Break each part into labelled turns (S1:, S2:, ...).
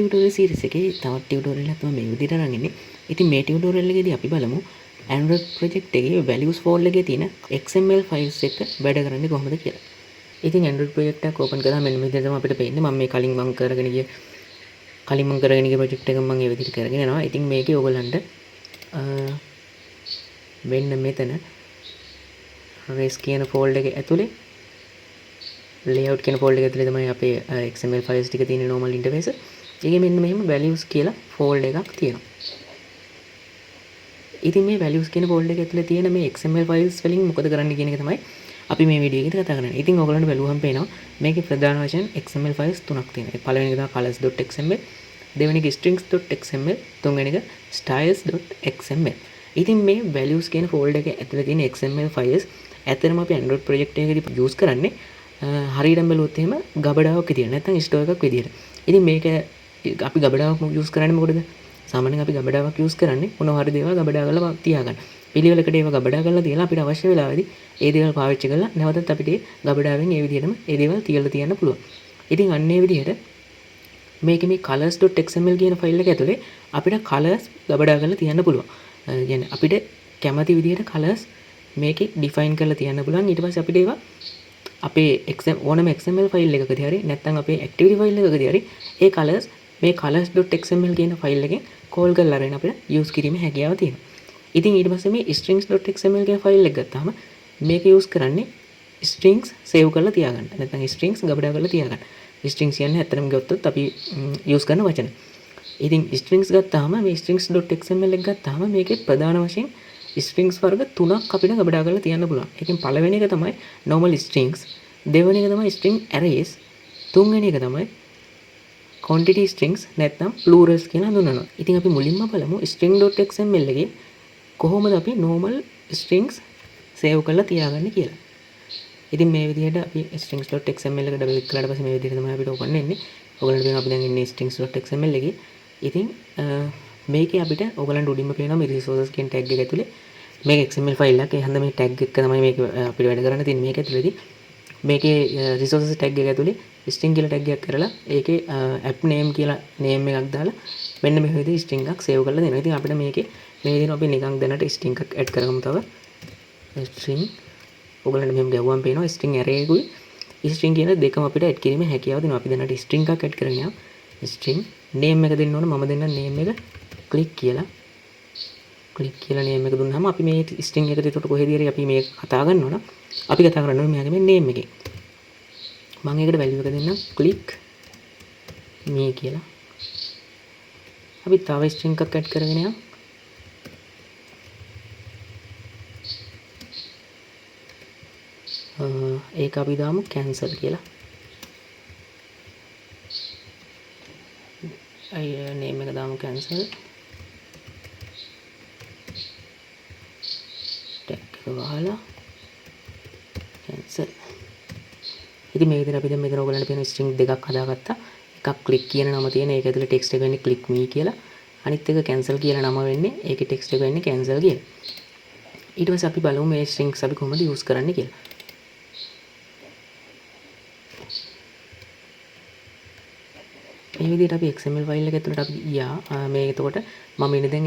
S1: Tutorial series එකේ තවත් tutorial එකක් තමයි මේ විදිහට අරන් ඉන්නේ. ඉතින් මේ ටියුටෝරියල් එකේදී අපි බලමු Android project එකේ values folder එකේ තියෙන XML files එක වැඩ කරන්නේ කොහොමද කියලා. ඉතින් Android project එකක් open කරාම මෙන්න මේ විදිහට තමයි අපිට පේන්නේ. මම මේ කලින් කරගෙන ගිය project එක මම මේ විදිහට කරගෙන යනවා. ඉතින් මේකේ ඔයගලන්ට මෙන්න මෙතන res කියන folder එකේ ඇතුලේ layout කියන folder එක ඇතුලේ තමයි අපේ XML files ටික තියෙන normal interface. ඒකේ මෙන්න මෙහෙම values කියලා folder එකක් තියෙනවා. ඉතින් මේ values කියන folder එක ඇතුලේ තියෙන මේ XML files වලින් මොකද කරන්න කියන එක තමයි අපි මේ වීඩියෝ එකේදී කතා කරන්නේ. ඉතින් ඔයගලන්ට බලුවහම පේනවා මේකේ ප්‍රධාන වශයෙන් XML files තුනක් තියෙනවා. පළවෙනි එක තමයි colors.xml, දෙවෙනි එක strings.xml, තුන්වෙනි එක styles.xml. ඉතින් මේ values කියන folder එකේ ඇතුලේ තියෙන XML files ඇත්තටම අපි Android project එකකදී use කරන්නේ හරියටම බැලුවොත් එහෙම ගබඩාවක් විදියට නැත්නම් ස්ටෝර් එකක් විදියට. ඉතින් මේක අපි ගබඩාවක් use කරන්නේ මොකටද? සාමාන්‍යයෙන් අපි ගබඩාවක් use කරන්නේ මොනවා හරි දේවල් ගබඩා කරලා තියාගන්න. පිළිවෙලකට ඒවා ගබඩා කරලා තියලා අපිට අවශ්‍ය වෙලාවෙදී ඒ දේවල් පාවිච්චි කරලා නැවතත් අපිට ගබඩාවෙන් ඒ විදිහටම ඒ දේවල් තියලා තියන්න පුළුවන්. ඉතින් අන්න ඒ විදිහට මේකේ මේ colors.xml කියන ෆයිල් එක ඇතුලේ අපිට colors ගබඩා කරලා තියන්න පුළුවන්. කියන්නේ අපිට කැමති විදිහට colors මේකේ define කරලා තියන්න පුළුවන්. ඊට පස්සේ අපිට ඒවා අපේ ඕනම XML ෆයිල් එකකදී හරි නැත්නම් අපේ activity ෆයිල් එකකදී හරි ඒ colors මේ colors.xml කියන ෆයිල් එකෙන් කෝල් කරලා අරගෙන අපිට use කිරීමේ හැකියාව තියෙනවා. ඉතින් ඊට පස්සේ මේ strings.xml කියන ෆයිල් එක ගත්තාම මේක use කරන්නේ strings save කරලා තියාගන්න. නැත්නම් strings ගබඩා කරලා තියාගන්න. strings කියන්නේ ඇත්තටම ගත්තොත් අපි use කරන වචන. ඉතින් strings ගත්තාම මේ strings.xml එක ගත්තාම මේකේ ප්‍රධාන වශයෙන් strings වර්ග තුනක් අපිට ගබඩා කරලා තියන්න පුළුවන්. ඒකෙන් පළවෙනි එක තමයි normal strings, දෙවෙනි එක තමයි string arrays, තුන්වෙනි එක තමයි quantity strings නැත්නම් plurals කියන හඳුන්වනවා. ඉතින් අපි මුලින්ම බලමු string.xml එකේ කොහොමද අපි normal strings save කරලා තියාගන්නේ කියලා. ඉතින් මේ විදිහට අපි strings.xml එක ඩබල් ක්ලික් කළාට පස්සේ මේ විදිහට තමයි අපිට open වෙන්නේ. ඔයගලන්ට පේනවා අපි දැන් ඉන්නේ strings.xml එකේ. ඉතින් මේකේ අපිට ඔයගලන්ට උඩින්ම පේනවා මේ resources කියන tag එක ඇතුලේ මේක XML ෆයිල් එකක්. ඒ හන්ද මේ tag එක තමයි මේක අපිට වැඩ කරන්න තියෙන්නේ. මේක ඇතුලේදී මේකේ resources tag එක ඇතුලේ string කියලා tag එකක් කරලා ඒකේ app name කියලා name එකක් දාලා මෙන්න මේ විදිහට string එකක් save කරලා දෙනවා. ඉතින් අපිට මේකේ මේ විදිහට අපි නිකන් දැනට string එකක් add කරගමු තව. string ඔයගලන්ට මෙහෙම ගැව්වම පේනවා string array එකකුයි string කියන දෙකම අපිට add කිරීමේ හැකියාව දෙනවා. අපි දැනට string එකක් add කරගෙන යනවා. string name එක දෙන්න ඕන. මම දෙන්නම් name එක click කියලා name එක දුන්නාම අපි මේ string එකට ඒකට කොහෙදී හරි අපි මේ කතා කරනවා නම් අපි කතා කරන්නේ මෙයාගේ මේ name එකේ. මම ඒකට value එක දෙන්නම් click me කියලා. අපි තව string එකක් add කරගෙන යනවා. ඒක අපි දාමු cancel කියලා. name එක දාමු cancel. tag එක වහලා cancel. ඉතින් මේ විදිහට අපි දැන් මෙතන ඔයගලන්ට පේන string දෙකක් හදාගත්තා. එකක් click කියන නම තියෙන. ඒක ඇතුලේ text එක වෙන්නේ click me කියලා. අනිත් එක cancel කියලා නම වෙන්නේ. ඒකේ text එක වෙන්නේ cancel කියලා. ඊට පස්සේ අපි බලමු මේ strings අපි කොහොමද use කරන්නේ කියලා. මේ විදිහට අපි XML ෆයිල් එක ඇතුළට අපි ගියා. මේ එතකොට මම ඉන්නේ දැන්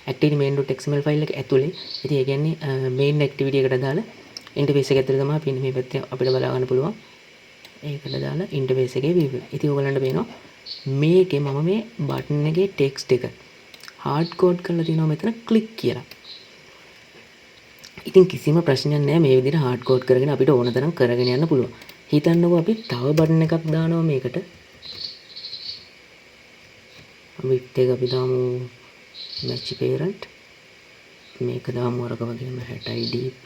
S1: activity main.xml ෆයිල් එක ඇතුලේ. ඉතින් ඒ කියන්නේ main activity එකට දාලා interface එක ඇතුලේ තමයි අපි ඉන්නේ. මේ පැත්තේ අපිට බලා ගන්න පුළුවන්. ඒකට දාලා interface එකේ view එක. ඉතින් ඔයගලන්ට පේනවා මේකේ මම මේ button එකේ text එක hard code කරලා තියෙනවා මෙතන click කියලා. ඉතින් කිසිම ප්‍රශ්නයක් නැහැ. මේ විදිහට hard code කරගෙන අපිට ඕන තරම් කරගෙන යන්න පුළුවන්. හිතන්නකෝ අපි තව බටන් එකක් දානවා මේකට. width එක අපි දාමු match parent. මේක දාමු අරක වගේම 60 dp.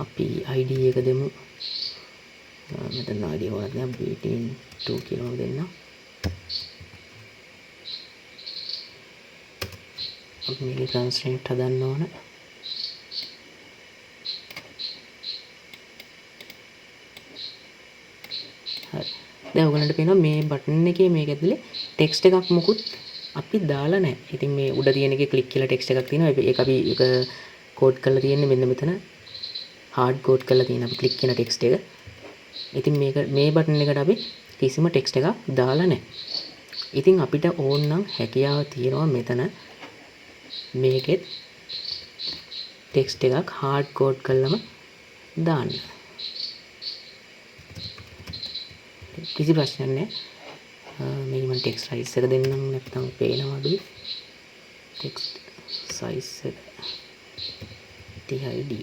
S1: අපි id එක දෙමු. මෙතන id වලට නම් between 2 කියලා දෙන්න. අපි මේකේ constraint හදන්න ඕන. හරි. දැන් ඔයගලන්ට පේනවා මේ බටන් එකේ මේක ඇතුලේ ටෙක්ස්ට් එකක් මොකුත් අපි දාලා නැහැ. ඉතින් මේ උඩ තියෙන එකේ ක්ලික් කියලා ටෙක්ස්ට් එකක් තියෙනවා. ඒක අපි ඒක කෝඩ් කරලා තියෙන්නේ මෙන්න මෙතන. හાર્ඩ් කෝඩ් කරලා තියෙන අපි ක්ලික් කියන ටෙක්ස්ට් එක. ඉතින් මේක මේ බටන් එකට අපි කිසිම ටෙක්ස්ට් එකක් දාලා නැහැ. ඉතින් අපිට ඕන නම් හැකියාව තියෙනවා මෙතන මේකෙත් ටෙක්ස්ට් එකක් හાર્ඩ් කෝඩ් කරලම දාන්න. කිසි ප්‍රශ්නයක් නැහැ. මේක මම ටෙක්ස්ට් සයිස් එක දෙන්නම් නැත්නම් පේනවා අඩුයි. ටෙක්ස්ට් සයිස් එක 30 dp.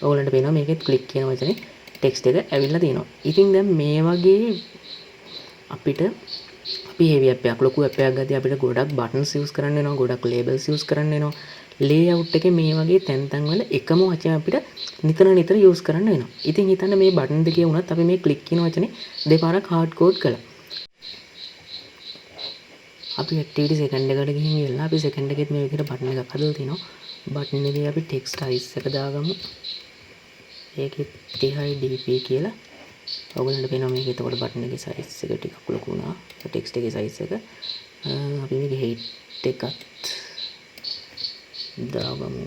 S1: ඕගොල්ලන්ට පේනවා මේකෙත් ක්ලික් කියන වචනේ ටෙක්ස්ට් එක ඇවිල්ලා තියෙනවා. ඉතින් දැන් මේ වගේ අපිට අපි heavy app එකක් ලොකු app එකක් ගත්තී අපිට ගොඩක් buttons use කරන්න වෙනවා, ගොඩක් labels use කරන්න වෙනවා. layout එකේ මේ වගේ තැන් වල එකම වචන අපිට නිතර use කරන්න වෙනවා. ඉතින් හිතන්න මේ button දෙකේ වුණත් අපි මේ click කියන වචනේ දෙපාරක් hard code කළා. අපි activity second එකට ගිහින් ඉවරලා අපි second එකෙත් මේ විදිහට button එකක් හදලා තිනවා. button එකේ අපි text size එක දාගමු. ඒකේ 30 dp කියලා. ඔයගොල්ලන්ට පේනවා මේක එතකොට button එකේ size එක ටිකක් ලොකු වුණා. text එකේ size එක අපි මේකේ height එකත් දාගමු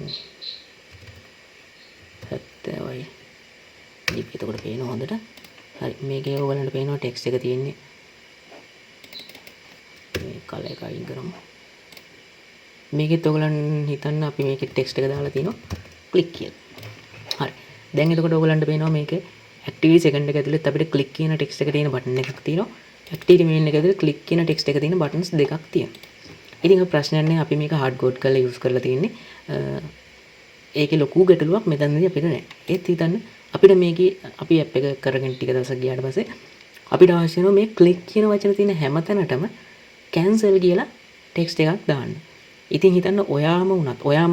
S1: 70යි dp. එතකොට පේනවා හොඳට. හරි මේකේ ඔයගොල්ලන්ට පේනවා text එක තියෙන්නේ මේ color එක අයින් කරමු. මේකෙත් ඔයගොල්ලන් හිතන්න අපි මේකේ text එක දාලා තිනවා click කියලා. හරි. දැන් එතකොට ඔයගොල්ලන්ට පේනවා මේකේ activity second එක ඇතුළේ අපිට click කියන text එක තියෙන button එකක් තියෙනවා. activity main එක ඇතුළේ click කියන text එක තියෙන buttons දෙකක් තියෙනවා. ඉතින් අපේ ප්‍රශ්නයක් නැහැ අපි මේක hard code කරලා use කරලා තියෙන්නේ. ඒකේ ලොකු ගැටලුවක් මෙතනදී අපිට නැහැ. ඒත් හිතන්න අපිට මේකේ අපි app එක කරගෙන ටික දවසක් ගියාට පස්සේ අපිට අවශ්‍ය වෙනවා මේ click කියන වචන තියෙන හැම තැනටම cancel කියලා text එකක් දාන්න. ඉතින් හිතන්න ඔයාම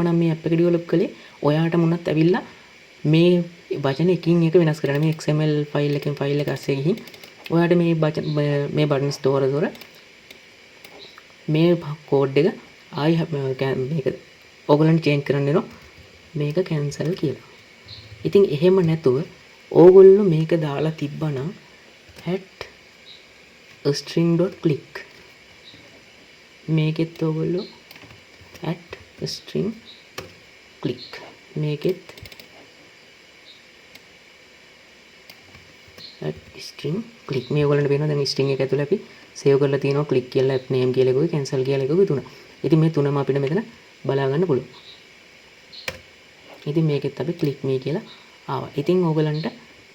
S1: නම් මේ app එක develop කළේ ඔයාටම උනත් ඇවිල්ලා මේ වචන එකින් එක වෙනස් කරන්න මේ XML ෆයිල් එකෙන් ෆයිල් එක අස්සේ ගිහින් ඔයාට මේ බටන් ස්ටෝර දොර මේ කෝඩ් එක ආයි මේක ඕගොල්ලන්ට චේන්ජ් කරන්න වෙනවා මේක කැන්සල් කියලා. ඉතින් එහෙම නැතුව ඕගොල්ලෝ මේක දාලා තිබ්බනම් @string.click මේකෙත් ඕගොල්ලෝ @string.click මේකෙත් string click මේ ඔයගොල්ලන්ට පේනවා දැන් string එක ඇතුළේ අපි save කරලා තියෙනවා click කියලා app name කියලා එකකුයි cancel කියලා එකකුයි තුන. ඉතින් මේ තුනම අපිට මෙතන බලා ගන්න පුළුවන්. ඉතින් මේකෙත් අපි click me කියලා ආවා. ඉතින් ඔයගොල්ලන්ට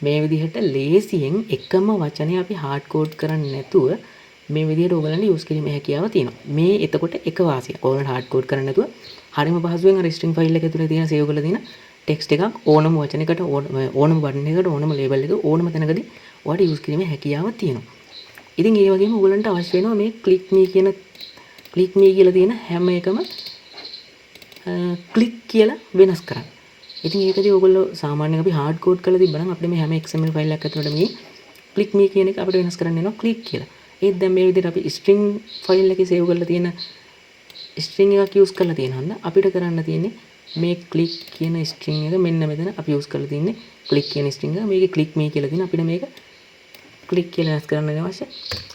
S1: මේ විදිහට ලේසියෙන් එකම වචනේ අපි hard code කරන්නේ නැතුව මේ විදිහට ඔයගොල්ලන්ට use කිරීමේ හැකියාව තියෙනවා. මේ එතකොට එක වාසියක්. ඔයගොල්ලන්ට hard code කරන්නේ නැතුව හරිම පහසුවෙන් අර string file එක ඇතුළේ තියෙන save කරලා තියෙන text එකක් ඕනම වචනයකට ඕනම button එකකට ඕනම label එකක ඕනම තැනකදී ඔයාලට use කිරීමේ හැකියාව තියෙනවා. ඉතින් ඒ වගේම ඔයගොල්ලන්ට අවශ්‍ය වෙනවා මේ click me කියලා තියෙන හැම එකම click කියලා වෙනස් කරන්න. ඉතින් ඒකදී ඔයගොල්ලෝ සාමාන්‍යයෙන් අපි hard code කරලා තිබ්බනම් අපිට මේ හැම XML ෆයිල් එකක් ඇතුළට මේ click me කියන එක අපිට වෙනස් කරන්න වෙනවා click කියලා. ඒත් දැන් මේ විදිහට අපි string ෆයිල් එකේ save කරලා තියෙන string එකක් use කරලා තියෙනවා. අපිට කරන්න තියෙන්නේ මේ click කියන string එක මෙන්න මෙතන අපි use කරලා තින්නේ click කියන string එක. මේකේ click me කියලා තියෙන අපිට මේක click කියලා වෙනස් කරන්න අවශ්‍ය.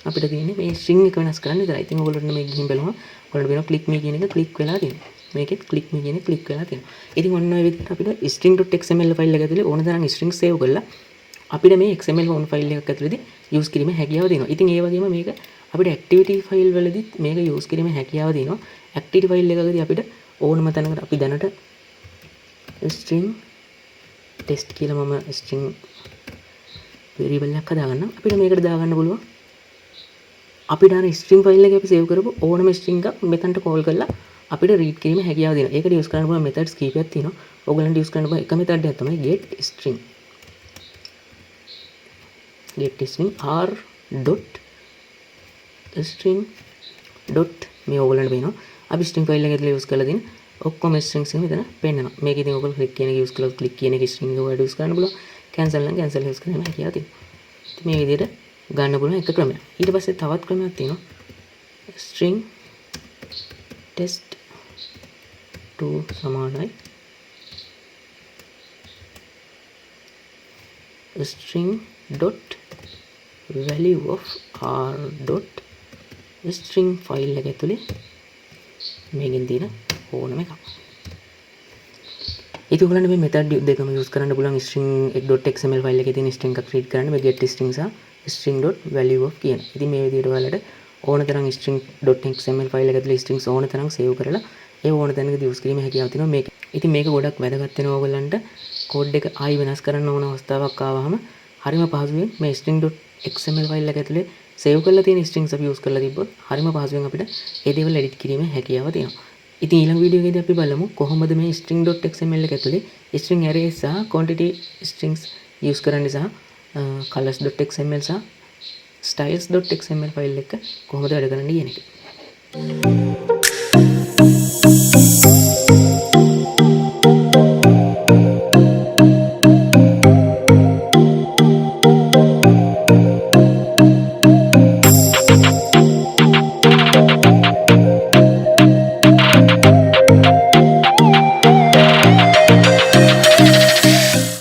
S1: අපිට තියෙන්නේ මේ string එක වෙනස් කරන්න විතරයි. ඉතින් ඔයගොල්ලන්ට මේක ගිහින් බලමු. ඔයගොල්ලන්ට වෙනවා click me කියන එක click වෙලා තියෙනවා. මේකෙත් click me කියන එක click වෙලා තියෙනවා. ඉතින් ඔන්න ඔය විදිහට අපිට string.xml ෆයිල් එක ඇතුලේ ඕන තරම් string save කරලා අපිට මේ XML ෆෝන් ෆයිල් එකක් ඇතුලේදී use කිරීමේ හැකියාව තියෙනවා. ඉතින් ඒ වගේම මේක අපිට activity ෆයිල් වලදීත් මේක use කිරීමේ හැකියාව තියෙනවා. activity ෆයිල් එකකදී අපිට ඕනම තැනකට අපි දැනට string test කියලා මම string variable එකක් හදාගන්නම්. අපිට මේකට දාගන්න පුළුවන්. අපිට අර string ෆයිල් එකේ අපි save කරපු ඕනම string එකක් මෙතනට call කරලා අපිට read කිරීමේ හැකියාව දෙනවා. ඒකට use කරන්න පුළුවන් methods කීපයක් තියෙනවා. ඕගොල්ලන්ට use කරන්න පුළුවන් එක method එකක් තමයි get string. get string r dot string dot මේ ඕගොල්ලන්ට වෙනවා. අපි string ෆයිල් එක ඇතුලේ use කරලා තියෙන ඔක්කොම strings එක මෙතන පෙන්නනවා. මේක ඉතින් ඔයගොල්ලෝ click කියන එක use කළොත් click කියන එක string එක වලට use කරන්න පුළුවන්. cancel නම් cancel use කරන්න හැකියාව තියෙනවා. ඉතින් මේ විදිහට ගන්න පුළුවන් එක ක්‍රමයක්. ඊට පස්සේ තවත් ක්‍රමයක් තියෙනවා. string test to සමානයි string dot value of r dot string file එක ඇතුලේ මේකෙන් තියෙන ඕනම එකක්. ඒක ඔයගලන්ට මේ method දෙකම use කරන්න පුළුවන් string.xml file එකේ තියෙන string එක create කරන්න මේ get string සහ string.value of කියන. ඉතින් මේ විදිහට ඔයාලට ඕන තරම් string.xml file එක ඇතුලේ strings ඕන තරම් save කරලා ඒ ඕන තැනකදී use කිරීමේ හැකියාව තියෙනවා මේක. ඉතින් මේක ගොඩක් වැදගත් වෙනවා ඔයගලන්ට code එක ආයි වෙනස් කරන්න ඕන අවස්ථාවක් ආවහම හරිම පහසුවෙන් මේ string.xml file එක ඇතුලේ save කරලා තියෙන strings අපි use කරලා තිබ්බොත් හරිම පහසුවෙන් අපිට ඒ දේවල් edit කිරීමේ හැකියාව තියෙනවා. ඉතින් ඊළඟ වීඩියෝ එකේදී අපි බලමු කොහොමද මේ string.xml එක ඇතුලේ string arrays සහ quantity strings use කරන්න සහ colors.xml සහ styles.xml file එක කොහොමද වැඩ කරන්නේ කියන එක.